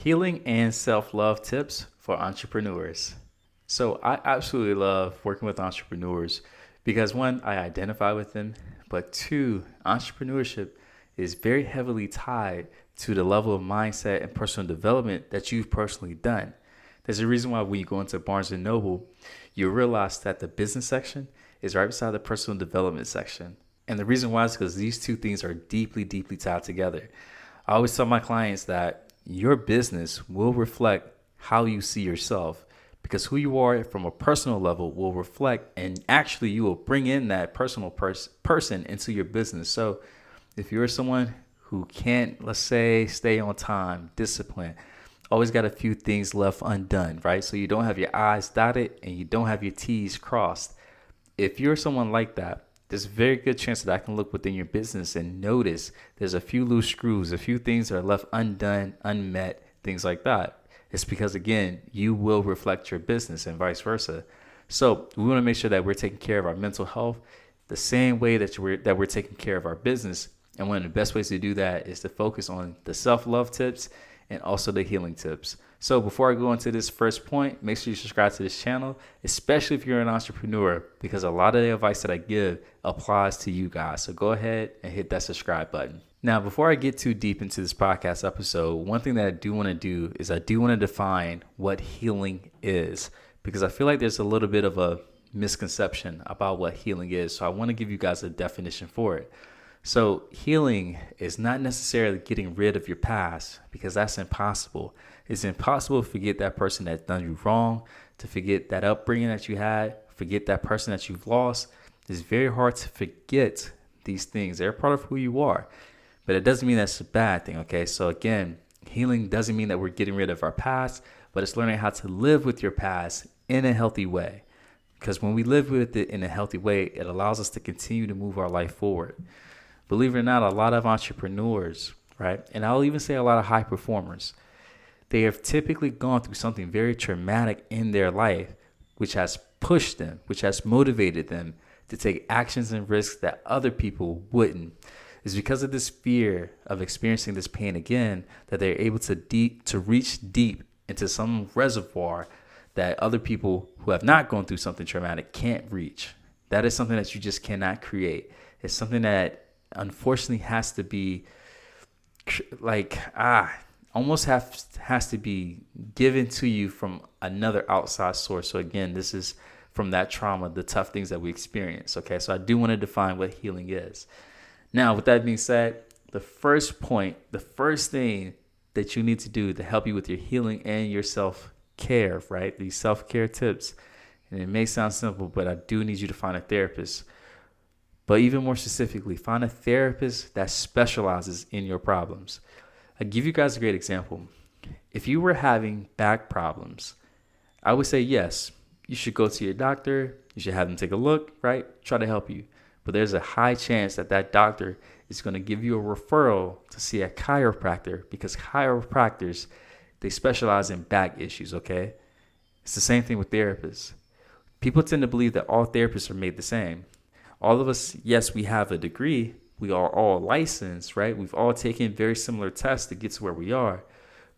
Healing and self-love tips for entrepreneurs. So I absolutely love working with entrepreneurs because one, I identify with them, but two, entrepreneurship is very heavily tied to the level of mindset and personal development that you've personally done. There's a reason why when you go into Barnes and Noble, you realize that the business section is right beside the personal development section. And the reason why is because these two things are deeply, deeply tied together. I always tell my clients that your business will reflect how you see yourself because who you are from a personal level will reflect, and actually you will bring in that personal person into your business. So if you're someone who can't, let's say, stay on time, discipline, always got a few things left undone, right? So you don't have your I's dotted and you don't have your T's crossed. If you're someone like that, there's a very good chance that I can look within your business and notice there's a few loose screws, a few things that are left undone, unmet, things like that. It's because, again, you will reflect your business and vice versa. So we want to make sure that we're taking care of our mental health the same way that we're taking care of our business. And one of the best ways to do that is to focus on the self-love tips and also the healing tips. So before I go into this first point, make sure you subscribe to this channel, especially if you're an entrepreneur, because a lot of the advice that I give applies to you guys. So go ahead and hit that subscribe button. Now, before I get too deep into this podcast episode, one thing that I do want to do is I do want to define what healing is, because I feel like there's a little bit of a misconception about what healing is. So I want to give you guys a definition for it. So healing is not necessarily getting rid of your past, because that's impossible. It's impossible to forget that person that done you wrong, to forget that upbringing that you had, forget that person that you've lost. It's very hard to forget these things. They're part of who you are, but it doesn't mean that's a bad thing, okay? So again, healing doesn't mean that we're getting rid of our past, but it's learning how to live with your past in a healthy way. Because when we live with it in a healthy way, it allows us to continue to move our life forward. Believe it or not, a lot of entrepreneurs, right? And I'll even say a lot of high performers, they have typically gone through something very traumatic in their life, which has pushed them, which has motivated them to take actions and risks that other people wouldn't. It's because of this fear of experiencing this pain again that they're able to reach deep into some reservoir that other people who have not gone through something traumatic can't reach. That is something that you just cannot create. It's something that unfortunately has to be almost has to be given to you from another outside source. So again, this is from that trauma, the tough things that we experience. Okay, so I do want to define what healing is. Now, with that being said, the first point, the first thing that you need to do to help you with your healing and your self-care, right? These self-care tips. And it may sound simple, but I do need you to find a therapist. But even more specifically, find a therapist that specializes in your problems. I'll give you guys a great example. If you were having back problems, I would say yes, you should go to your doctor. You should have them take a look, right? Try to help you. But there's a high chance that that doctor is going to give you a referral to see a chiropractor, because chiropractors, they specialize in back issues, okay? It's the same thing with therapists. People tend to believe that all therapists are made the same. All of us, yes, we have a degree. We are all licensed, right? We've all taken very similar tests to get to where we are.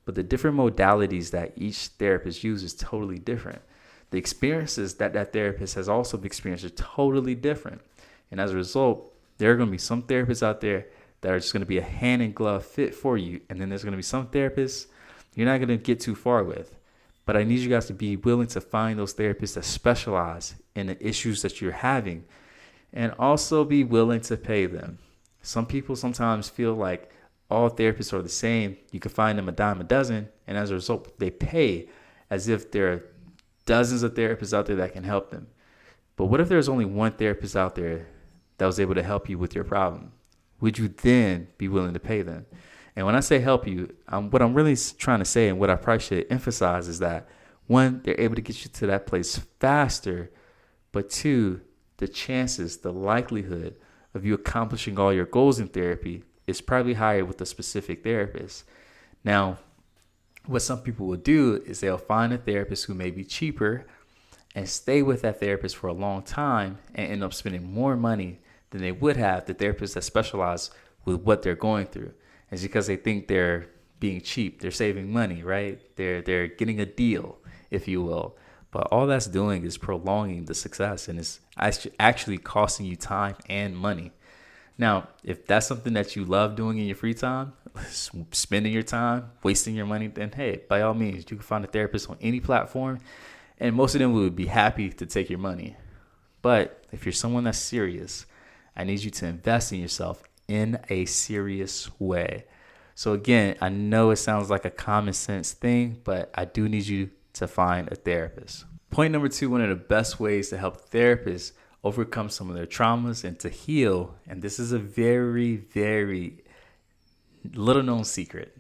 But the different modalities that each therapist uses is totally different. The experiences that that therapist has also experienced are totally different. And as a result, there are going to be some therapists out there that are just going to be a hand in glove fit for you. And then there's going to be some therapists you're not going to get too far with. But I need you guys to be willing to find those therapists that specialize in the issues that you're having, and also be willing to pay them. Some people sometimes feel like all therapists are the same. You can find them a dime a dozen, and as a result, they pay as if there are dozens of therapists out there that can help them. But what if there's only one therapist out there that was able to help you with your problem? Would you then be willing to pay them? And when I say help you, what I'm really trying to say, and what I probably should emphasize, is that one, they're able to get you to that place faster, but two, the chances, the likelihood of you accomplishing all your goals in therapy is probably higher with a specific therapist. Now, what some people will do is they'll find a therapist who may be cheaper and stay with that therapist for a long time and end up spending more money than they would have the therapists that specialize with what they're going through. It's because they think they're being cheap. They're saving money, right? They're getting a deal, if you will. But all that's doing is prolonging the success, and it's actually costing you time and money. Now, if that's something that you love doing in your free time, spending your time, wasting your money, then hey, by all means, you can find a therapist on any platform, and most of them would be happy to take your money. But if you're someone that's serious, I need you to invest in yourself in a serious way. So again, I know it sounds like a common sense thing, but I do need you to find a therapist. Point number 2, one of the best ways to help therapists overcome some of their traumas and to heal, and this is a very, very little known secret,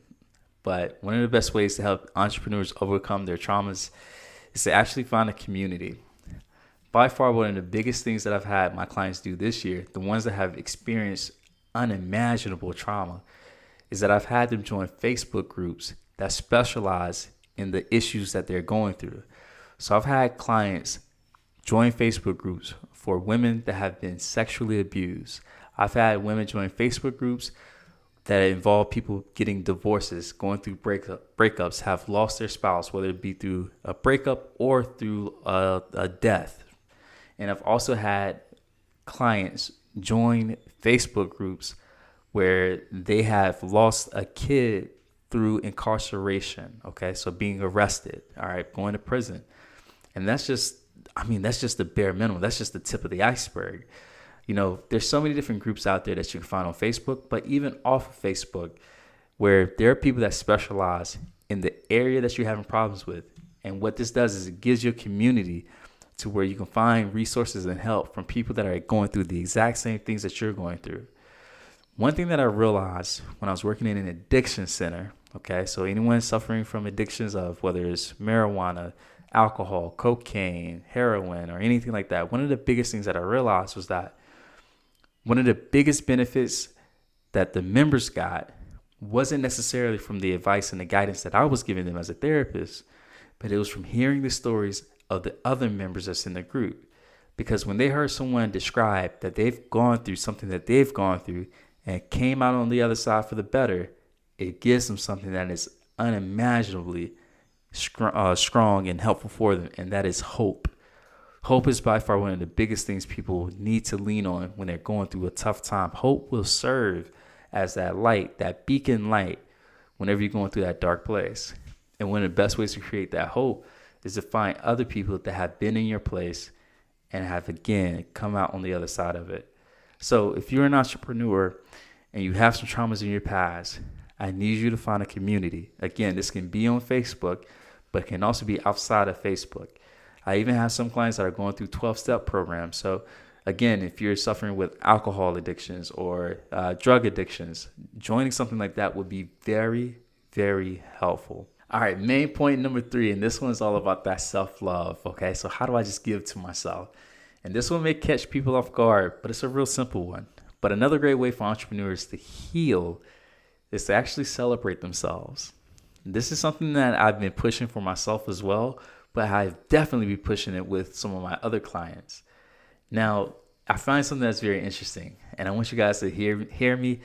but one of the best ways to help entrepreneurs overcome their traumas is to actually find a community. By far, one of the biggest things that I've had my clients do this year, the ones that have experienced unimaginable trauma, is that I've had them join Facebook groups that specialize in the issues that they're going through. So I've had clients join Facebook groups for women that have been sexually abused. I've had women join Facebook groups that involve people getting divorces, going through breakups, have lost their spouse, whether it be through a breakup or through a death. And I've also had clients join Facebook groups where they have lost a kid through incarceration. Okay, so being arrested, all right, going to prison. And that's just the bare minimum. That's just the tip of the iceberg. You know, there's so many different groups out there that you can find on Facebook, but even off of Facebook, where there are people that specialize in the area that you're having problems with. And what this does is it gives you a community to where you can find resources and help from people that are going through the exact same things that you're going through. One thing that I realized when I was working in an addiction center, okay, so anyone suffering from addictions of whether it's marijuana, alcohol, cocaine, heroin, or anything like that, one of the biggest things that I realized was that one of the biggest benefits that the members got wasn't necessarily from the advice and the guidance that I was giving them as a therapist, but it was from hearing the stories of the other members that's in the group. Because when they heard someone describe that they've gone through something that they've gone through and came out on the other side for the better, it gives them something that is unimaginably strong and helpful for them, and that is hope. Hope is by far one of the biggest things people need to lean on when they're going through a tough time. Hope will serve as that light, that beacon light, whenever you're going through that dark place. And one of the best ways to create that hope is to find other people that have been in your place and have, again, come out on the other side of it. So if you're an entrepreneur and you have some traumas in your past, I need you to find a community. Again, this can be on Facebook, but it can also be outside of Facebook. I even have some clients that are going through 12-step programs. So again, if you're suffering with alcohol addictions or drug addictions, joining something like that would be very, very helpful. All right, main point number 3, and this one's all about that self-love, okay? So how do I just give to myself? And this one may catch people off guard, but it's a real simple one. But another great way for entrepreneurs to heal is to actually celebrate themselves. This is something that I've been pushing for myself as well, but I've definitely been pushing it with some of my other clients. Now, I find something that's very interesting, and I want you guys to hear me.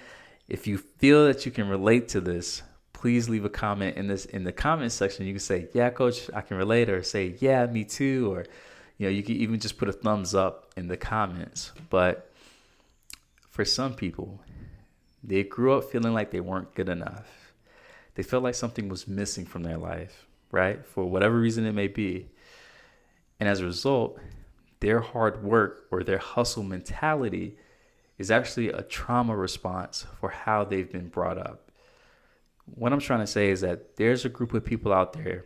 If you feel that you can relate to this, please leave a comment in the comment section. You can say, yeah, coach, I can relate, or say, yeah, me too, or you can even just put a thumbs up in the comments. But for some people, they grew up feeling like they weren't good enough. They felt like something was missing from their life, right? For whatever reason it may be. And as a result, their hard work or their hustle mentality is actually a trauma response for how they've been brought up. What I'm trying to say is that there's a group of people out there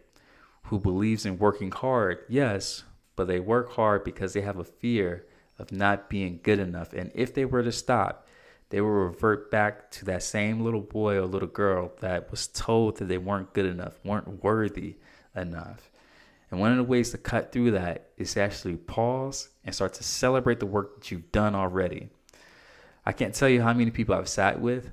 who believes in working hard, yes, but they work hard because they have a fear of not being good enough. And if they were to stop, they will revert back to that same little boy or little girl that was told that they weren't good enough, weren't worthy enough. And one of the ways to cut through that is to actually pause and start to celebrate the work that you've done already. I can't tell you how many people I've sat with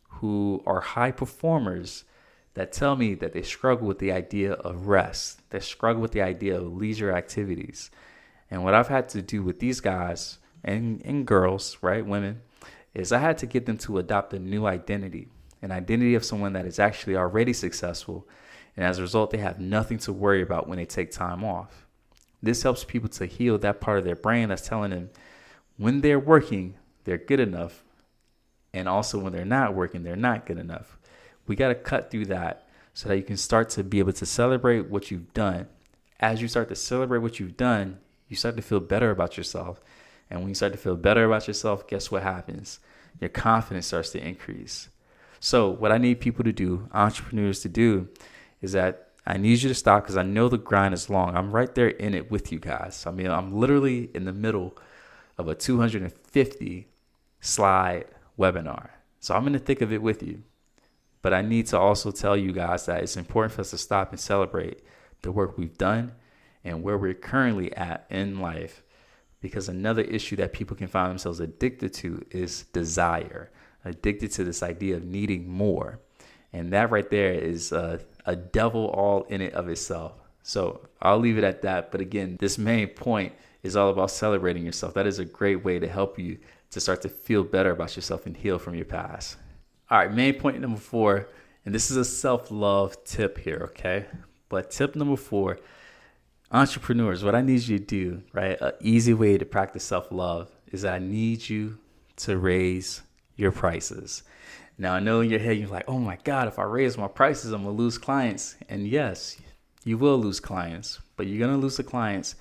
who are high performers that tell me that they struggle with the idea of rest. They struggle with the idea of leisure activities. And what I've had to do with these guys and girls, right, women, is I had to get them to adopt a new identity. an identity of someone that is actually already successful. And as a result, they have nothing to worry about when they take time off. This helps people to heal that part of their brain that's telling them when they're working, they're good enough. And also when they're not working, they're not good enough. We got to cut through that so that you can start to be able to celebrate what you've done. As you start to celebrate what you've done, you start to feel better about yourself. And when you start to feel better about yourself, guess what happens? Your confidence starts to increase. So what I need people to do, entrepreneurs to do, is that I need you to stop because I know the grind is long. I'm right there in it with you guys. I mean, I'm literally in the middle of a 250 slide webinar. So I'm in the thick of it with you. But I need to also tell you guys that it's important for us to stop and celebrate the work we've done and where we're currently at in life. Because another issue that people can find themselves addicted to is desire, addicted to this idea of needing more. And that right there is a devil all in it of itself. So I'll leave it at that. But again, this main point is all about celebrating yourself. That is a great way to help you to start to feel better about yourself and heal from your past. All right, main point number 4, and this is a self-love tip here, okay? But tip number 4, entrepreneurs, what I need you to do, right? An easy way to practice self-love is that I need you to raise your prices. Now, I know in your head, you're like, oh my God, if I raise my prices, I'm going to lose clients. And yes, you will lose clients, but you're going to lose the clients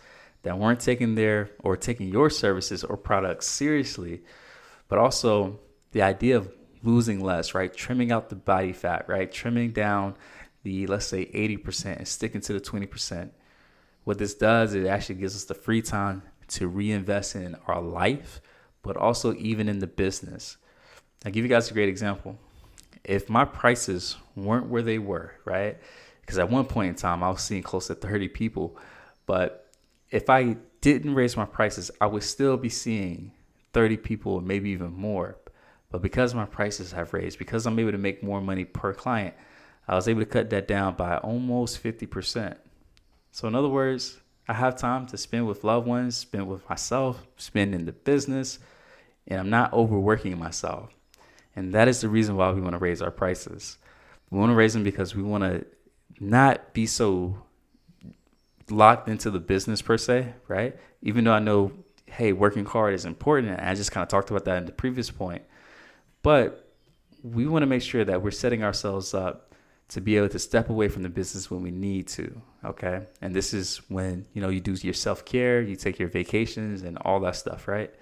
that weren't taking your services or products seriously. But also the idea of losing less, right? Trimming out the body fat, right? Trimming down the, let's say 80% and sticking to the 20%. What this does, it actually gives us the free time to reinvest in our life, but also even in the business. I'll give you guys a great example. If my prices weren't where they were, right? Because at one point in time, I was seeing close to 30 people. But if I didn't raise my prices, I would still be seeing 30 people or maybe even more. But because my prices have raised, because I'm able to make more money per client, I was able to cut that down by almost 50%. So in other words, I have time to spend with loved ones, spend with myself, spend in the business, and I'm not overworking myself. And that is the reason why we want to raise our prices. We want to raise them because we want to not be so locked into the business per se, right? Even though I know, hey, working hard is important. And I just kind of talked about that in the previous point. But we want to make sure that we're setting ourselves up to be able to step away from the business when we need to, okay? And this is when, you do your self-care, you take your vacations and all that stuff, right?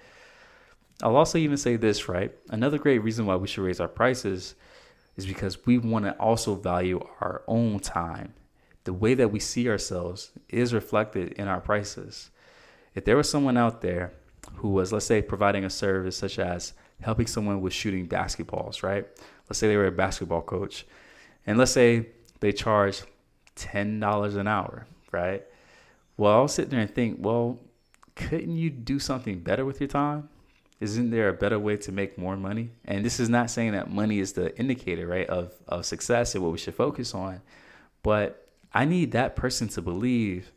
I'll also even say this, right? Another great reason why we should raise our prices is because we want to also value our own time. The way that we see ourselves is reflected in our prices. If there was someone out there who was, let's say, providing a service such as helping someone with shooting basketballs, right? Let's say they were a basketball coach. And let's say they charge $10 an hour, right? Well, I'll sit there and think, well, couldn't you do something better with your time? Isn't there a better way to make more money? And this is not saying that money is the indicator, right, of success and what we should focus on. But I need that person to believe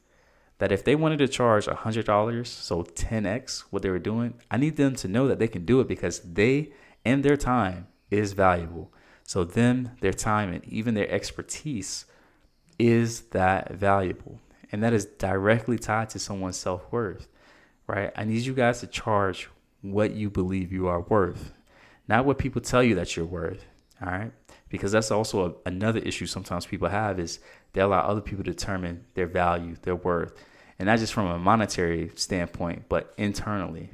that if they wanted to charge $100, so 10x what they were doing, I need them to know that they can do it because they and their time is valuable. So them, their time, and even their expertise is that valuable. And that is directly tied to someone's self-worth, right? I need you guys to charge what you believe you are worth, not what people tell you that you're worth, all right? Because that's also another issue sometimes people have is they allow other people to determine their value, their worth, and not just from a monetary standpoint, but internally.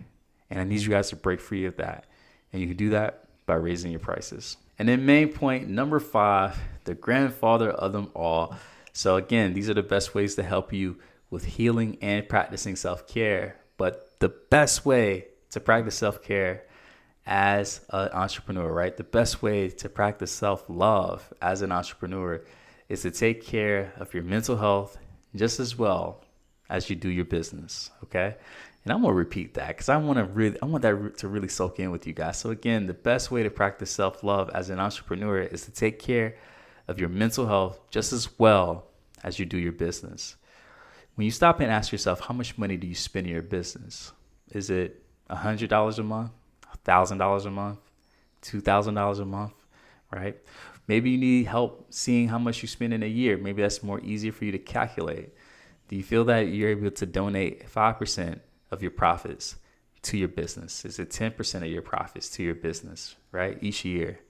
And I need you guys to break free of that. And you can do that by raising your prices. And then main point number 5, the grandfather of them all. So again, these are the best ways to help you with healing and practicing self-care. But the best way to practice self-care as an entrepreneur, right? The best way to practice self-love as an entrepreneur is to take care of your mental health just as well as you do your business, okay? And I'm gonna repeat that because I want that to really soak in with you guys. So again, the best way to practice self-love as an entrepreneur is to take care of your mental health just as well as you do your business. When you stop and ask yourself, how much money do you spend in your business? Is it $100 a month, $1,000 a month, $2,000 a month, right? Maybe you need help seeing how much you spend in a year. Maybe that's more easier for you to calculate. Do you feel that you're able to donate 5% of your profits to your business? Is it 10% of your profits to your business, right? Each year.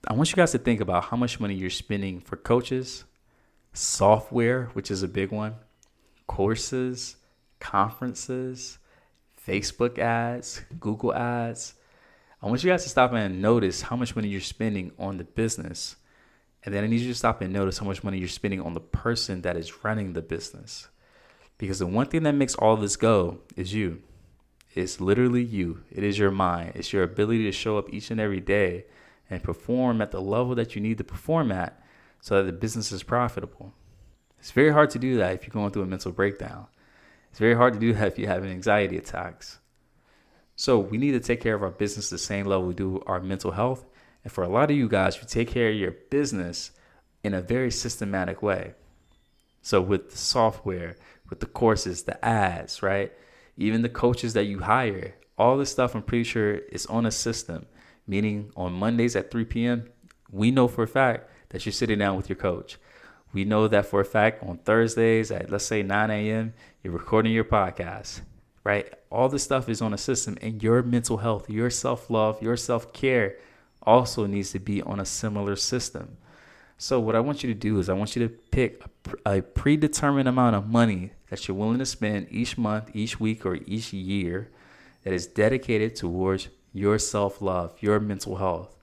I want you guys to think about how much money you're spending for coaches, software, which is a big one, courses, conferences, Facebook ads, Google ads. I want you guys to stop and notice how much money you're spending on the business. And then I need you to stop and notice how much money you're spending on the person that is running the business. Because the one thing that makes all this go is you. It's literally you. It is your mind. It's your ability to show up each and every day and perform at the level that you need to perform at so that the business is profitable. It's very hard to do that if you're going through a mental breakdown. It's very hard to do that if you're having anxiety attacks. So we need to take care of our business the same level we do our mental health. And for a lot of you guys, you take care of your business in a very systematic way. So with the software, with the courses, the ads, right? Even the coaches that you hire, all this stuff I'm pretty sure is on a system. Meaning on Mondays at 3 p.m., we know for a fact that you're sitting down with your coach. We know that for a fact on Thursdays at, let's say, 9 a.m., you're recording your podcast, right? All this stuff is on a system, and your mental health, your self-love, your self-care also needs to be on a similar system. So what I want you to do is I want you to pick a predetermined amount of money that you're willing to spend each month, each week, or each year that is dedicated towards your self-love, your mental health.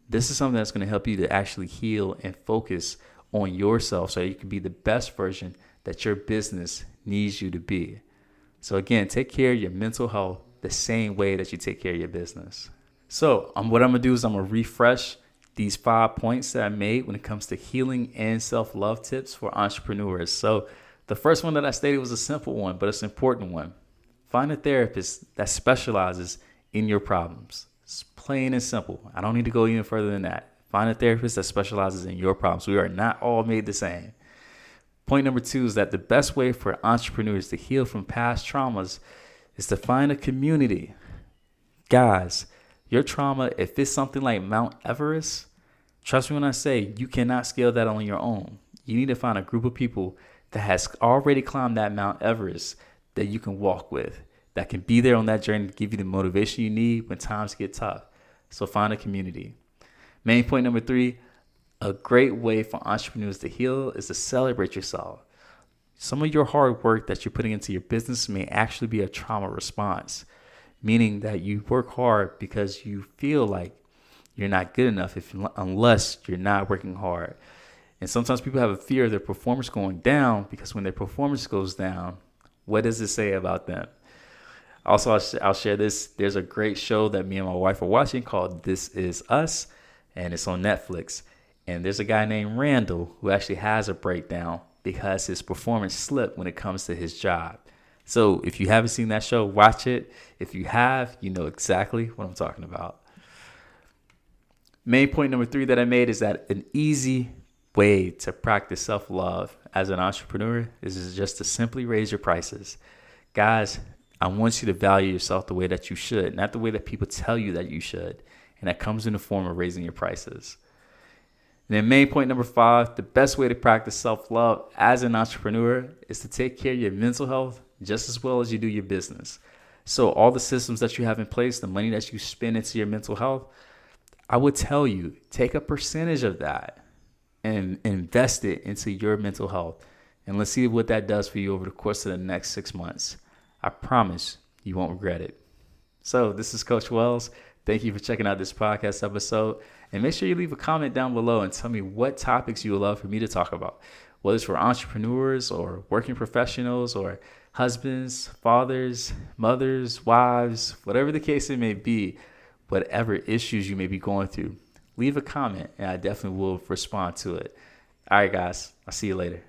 This is something that's going to help you to actually heal and focus on yourself so you can be the best version that your business needs you to be. So again, take care of your mental health the same way that you take care of your business. So what I'm going to do is I'm going to refresh these 5 points that I made when it comes to healing and self-love tips for entrepreneurs. So the first one that I stated was a simple one, but it's an important one. Find a therapist that specializes in your problems. It's plain and simple. I don't need to go even further than that. Find a therapist that specializes in your problems. We are not all made the same. Point number 2 is that the best way for entrepreneurs to heal from past traumas is to find a community. Guys, your trauma, if it's something like Mount Everest, trust me when I say you cannot scale that on your own. You need to find a group of people that has already climbed that Mount Everest that you can walk with, that can be there on that journey to give you the motivation you need when times get tough. So find a community. Main point number 3, a great way for entrepreneurs to heal is to celebrate yourself. Some of your hard work that you're putting into your business may actually be a trauma response, meaning that you work hard because you feel like you're not good enough unless you're not working hard. And sometimes people have a fear of their performance going down because when their performance goes down, what does it say about them? Also, I'll share this. There's a great show that me and my wife are watching called This Is Us, and it's on Netflix. And there's a guy named Randall who actually has a breakdown because his performance slipped when it comes to his job. So if you haven't seen that show, watch it. If you have, you know exactly what I'm talking about. Main point number 3 that I made is that an easy way to practice self-love as an entrepreneur is just to simply raise your prices. Guys, I want you to value yourself the way that you should, not the way that people tell you that you should. And that comes in the form of raising your prices. And then main point number 5, the best way to practice self-love as an entrepreneur is to take care of your mental health just as well as you do your business. So all the systems that you have in place, the money that you spend into your mental health, I would tell you, take a percentage of that and invest it into your mental health. And let's see what that does for you over the course of the next 6 months. I promise you won't regret it. So this is Coach Wells. Thank you for checking out this podcast episode. And make sure you leave a comment down below and tell me what topics you would love for me to talk about, whether it's for entrepreneurs or working professionals or husbands, fathers, mothers, wives, whatever the case it may be, whatever issues you may be going through. Leave a comment and I definitely will respond to it. All right, guys. I'll see you later.